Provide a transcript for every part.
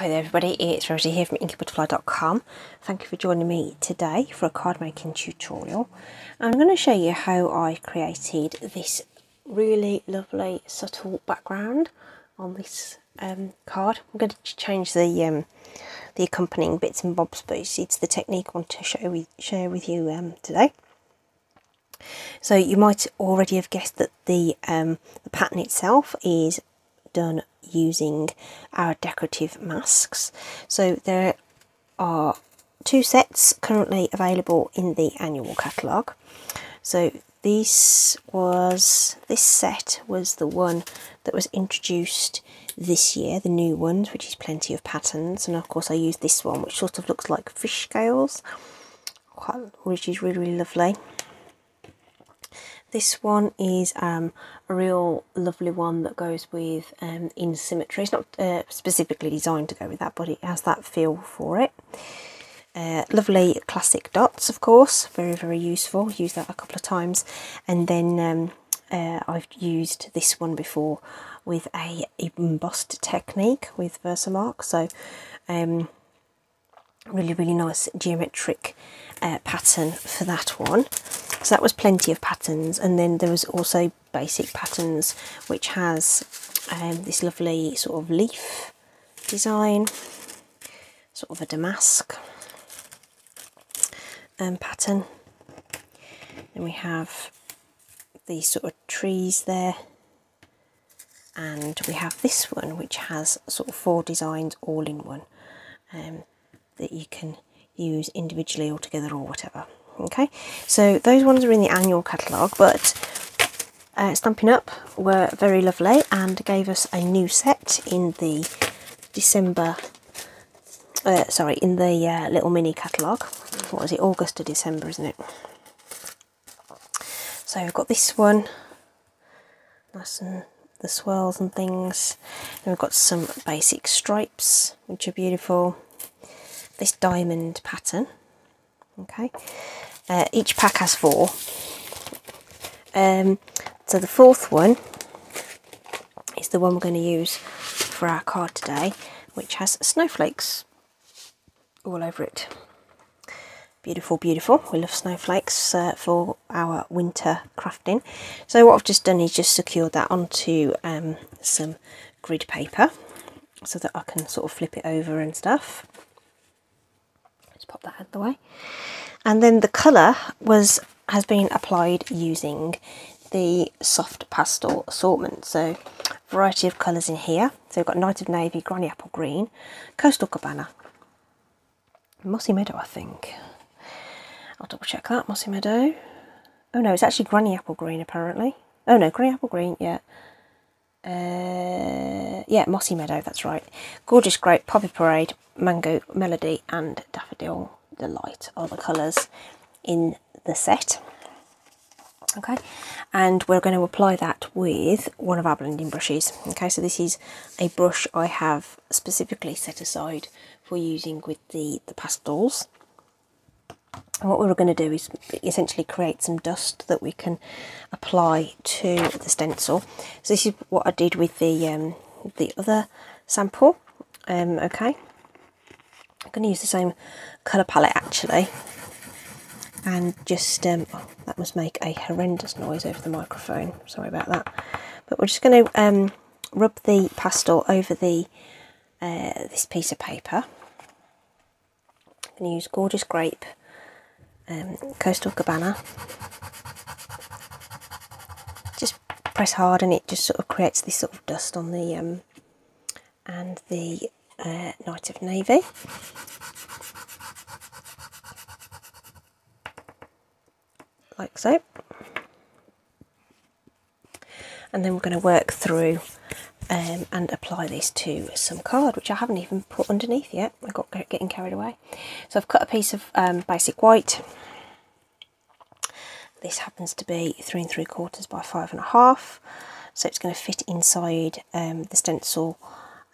Hi there everybody, it's Rosie here from inkybutterfly.com. Thank you for joining me today for a card making tutorial. I'm going to show you how I created this really lovely subtle background on this card. I'm going to change the accompanying bits and bobs, but it's the technique I want to share with you today. So you might already have guessed that the pattern itself is done using our decorative masks. So there are two sets currently available in the annual catalogue. So this set was the one that was introduced this year, the new ones, which is Plenty of Patterns, and of course I used this one which sort of looks like fish scales, which is really, really lovely. This one is a real lovely one that goes with in symmetry. It's not specifically designed to go with that, but it has that feel for it. Lovely classic dots, of course, very, very useful. Used that a couple of times. And then I've used this one before with a embossed technique with Versamark. So really, really nice geometric pattern for that one. So that was Plenty of Patterns, and then there was also Basic Patterns, which has this lovely sort of leaf design, sort of a damask pattern. Then we have these sort of trees there, and we have this one which has sort of 4 designs all in one that you can use individually or together or whatever. Okay, so those ones are in the annual catalogue, but Stampin Up were very lovely and gave us a new set in the in the little mini catalogue. What is it, August to December, isn't it? So we've got this one, nice and the swirls and things. Then we've got some basic stripes, which are beautiful. This diamond pattern. Okay, each pack has 4. So the 4th one is the one we're going to use for our card today, which has snowflakes all over it. Beautiful, beautiful. We love snowflakes for our winter crafting. So what I've just done is just secured that onto some grid paper so that I can sort of flip it over and stuff. Just pop that out of the way. And then the colour has been applied using the soft pastel assortment. So variety of colours in here. So we've got Night of Navy, Granny Apple Green, Coastal Cabana, Mossy Meadow, I think. I'll double check that. Mossy Meadow. Oh no, it's actually Granny Apple Green apparently. Oh no, Granny Apple Green, yeah. Yeah, Mossy Meadow, that's right. Gorgeous Grape, Poppy Parade, Mango Melody and Daffodil Delight are the colours in the set. Okay, and we're going to apply that with one of our blending brushes. Okay, so this is a brush I have specifically set aside for using with the pastels. And what we're going to do is essentially create some dust that we can apply to the stencil. So this is what I did with the other sample. Okay, I'm going to use the same colour palette actually, and just oh, that must make a horrendous noise over the microphone. Sorry about that. But we're just going to rub the pastel over the this piece of paper. I'm going to use Gorgeous Grape, Coastal Cabana. Just press hard and it just sort of creates this sort of dust on the and the Night of Navy. Like so. And then we're going to work through and apply this to some card, which I haven't even put underneath yet. I got getting carried away. So I've cut a piece of basic white. This happens to be 3 3/4 by 5.5, so it's going to fit inside the stencil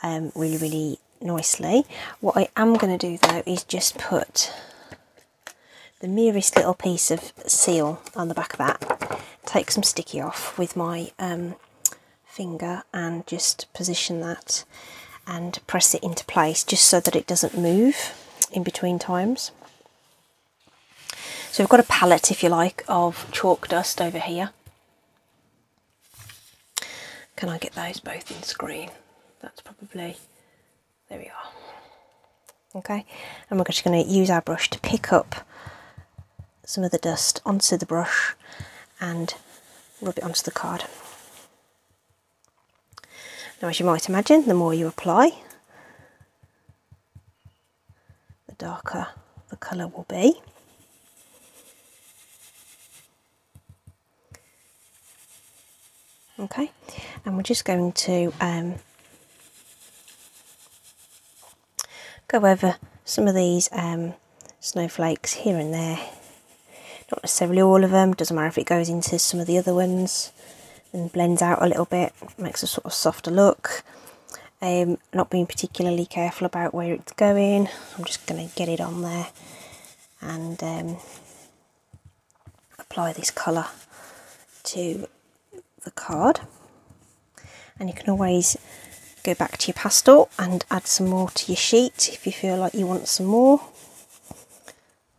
really, really nicely. What I am going to do though is just put the merest little piece of seal on the back of that, take some sticky off with my finger and just position that and press it into place just so that it doesn't move in between times. So we've got a palette, if you like, of chalk dust over here. Can I get those both in screen? That's probably, there we are. Okay, and we're just going to use our brush to pick up some of the dust onto the brush and rub it onto the card. Now, as you might imagine, the more you apply, the darker the colour will be. Okay, and we're just going to go over some of these snowflakes here and there. Not necessarily all of them, doesn't matter if it goes into some of the other ones and blends out a little bit, makes a sort of softer look. Not being particularly careful about where it's going, I'm just going to get it on there and apply this colour to the card. And you can always go back to your pastel and add some more to your sheet if you feel like you want some more.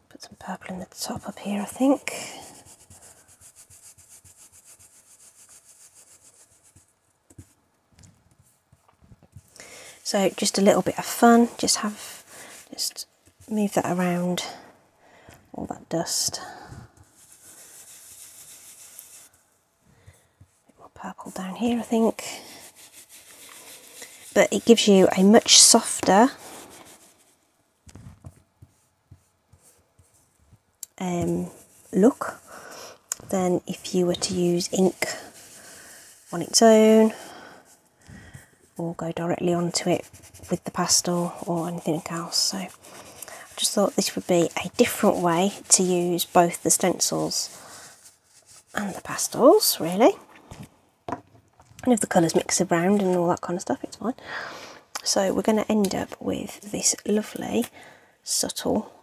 Put some purple in the top up here, I think. So just a little bit of fun, just move that around, all that dust. A bit more purple down here, I think. But it gives you a much softer look than if you were to use ink on its own, or go directly onto it with the pastel or anything else. So I just thought this would be a different way to use both the stencils and the pastels, really. And if the colours mix around and all that kind of stuff, it's fine. So we're going to end up with this lovely, subtle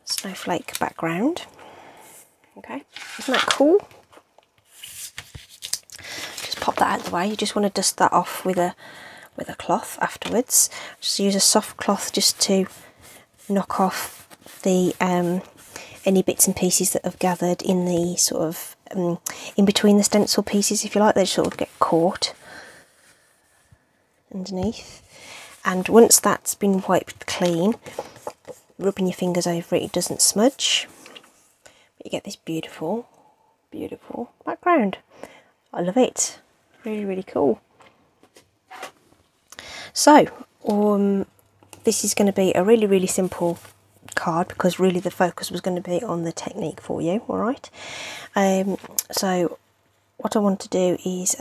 snowflake background. Okay, isn't that cool? Pop that out of the way. You just want to dust that off with a cloth afterwards. Just use a soft cloth just to knock off the any bits and pieces that have gathered in the sort of in between the stencil pieces, if you like. They sort of get caught underneath. And once that's been wiped clean, rubbing your fingers over it, it doesn't smudge. But you get this beautiful, beautiful background. I love it. Really, really cool. So, this is going to be a really, really simple card because really the focus was going to be on the technique for you, alright? So, what I want to do is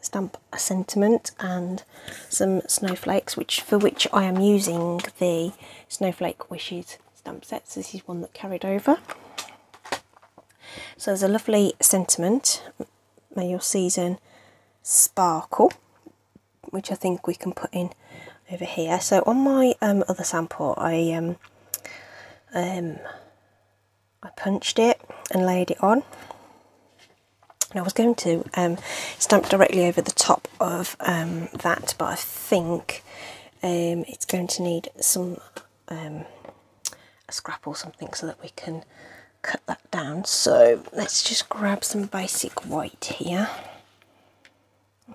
stamp a sentiment and some snowflakes, for which I am using the Snowflake Wishes stamp sets. This is one that carried over. So there's a lovely sentiment, may your season sparkle, which I think we can put in over here. So on my other sample, I punched it and laid it on, and I was going to stamp directly over the top of that, but I think it's going to need some a scrap or something so that we can cut that down. So let's just grab some basic white here.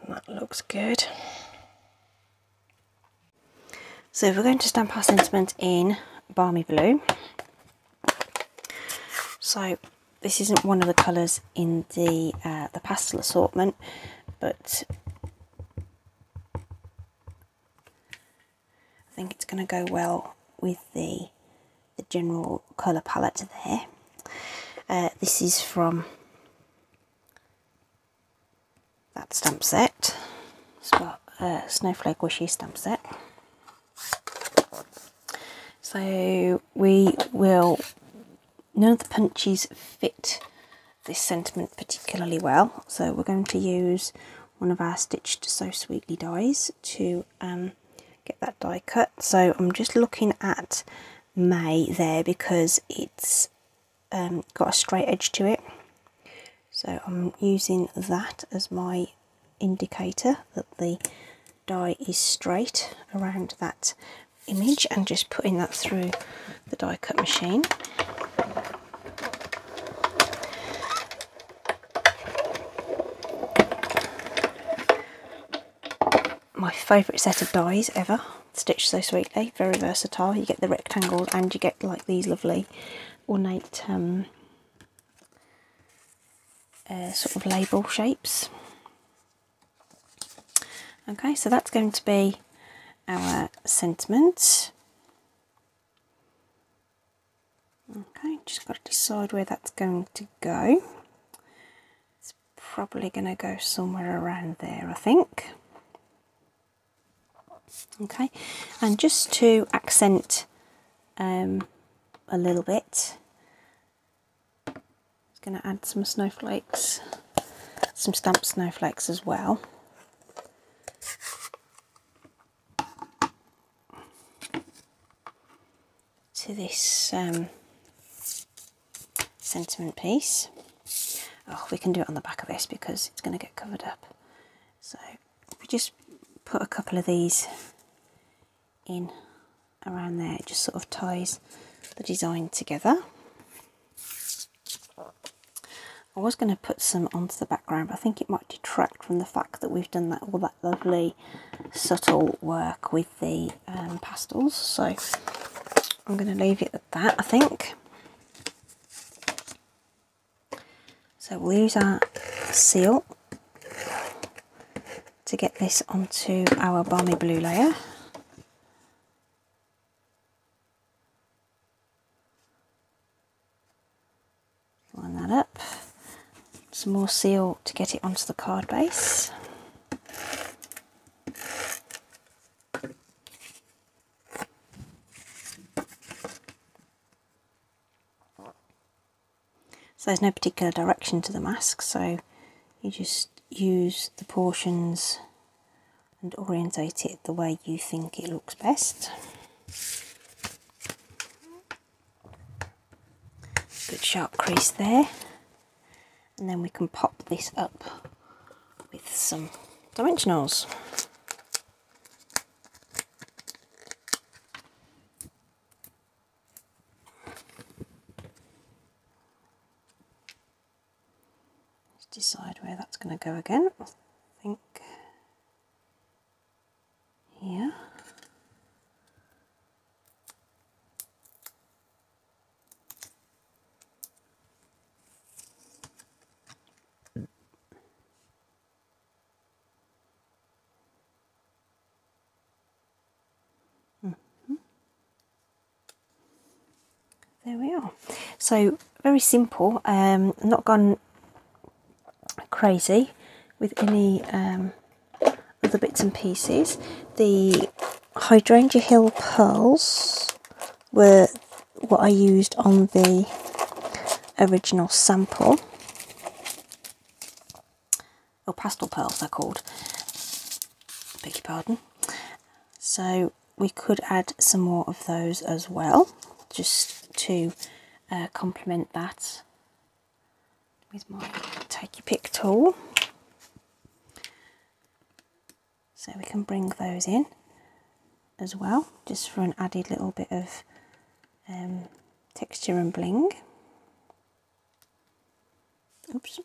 That looks good. So we're going to stamp our sentiment in Balmy Blue. So this isn't one of the colours in the pastel assortment, but I think it's going to go well with the general colour palette there. This is from that stamp set. It's got a Snowflake Wishes stamp set. So none of the punches fit this sentiment particularly well, so we're going to use one of our Stitched So Sweetly dies to get that die cut. So I'm just looking at May there because it's got a straight edge to it. So I'm using that as my indicator that the die is straight around that image and just putting that through the die cut machine. My favourite set of dies ever, stitched so sweetly, very versatile. You get the rectangles and you get like these lovely ornate sort of label shapes. Okay, so that's going to be our sentiment. Okay, just got to decide where that's going to go. It's probably going to go somewhere around there, I think. Okay, and just to accent a little bit, I'm going to add some snowflakes, some stamped snowflakes as well. To this sentiment piece. Oh, we can do it on the back of this because it's going to get covered up. So we just put a couple of these in around there, it just sort of ties the design together. I was going to put some onto the background, but I think it might detract from the fact that we've done all that lovely subtle work with the pastels, so I'm going to leave it at that, I think. So we'll use our seal to get this onto our balmy blue layer. Line that up. Some more seal to get it onto the card base. So there's no particular direction to the mask, so you just use the portions and orientate it the way you think it looks best. Good sharp crease there, and then we can pop this up with some dimensionals. Decide where that's going to go again. I think here. There we are. So very simple. Not gone crazy with any other bits and pieces. The Hydrangea Hill pearls were what I used on the original sample. Oh, pastel pearls they're called. Beg your pardon. So we could add some more of those as well, just to complement that with my take your pick tool. So we can bring those in as well, just for an added little bit of texture and bling. Oops.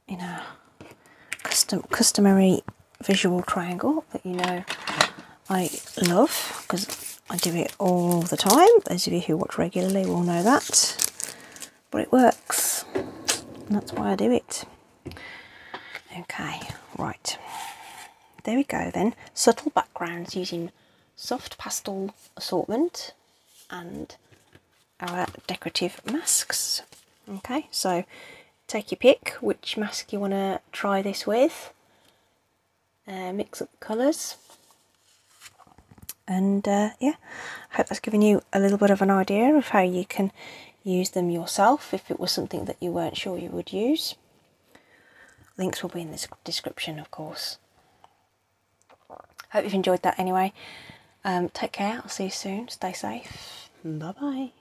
In a customary visual triangle that you know I love, because I do it all the time. Those of you who watch regularly will know that, but it works, and that's why I do it. Okay, right, there we go then. Subtle backgrounds using soft pastel assortment and our decorative masks. Okay, so take your pick which mask you want to try this with, mix up the colours, and yeah, I hope that's given you a little bit of an idea of how you can use them yourself if it was something that you weren't sure you would use. Links will be in the description, of course. Hope you've enjoyed that anyway. Take care, I'll see you soon, stay safe. Bye bye.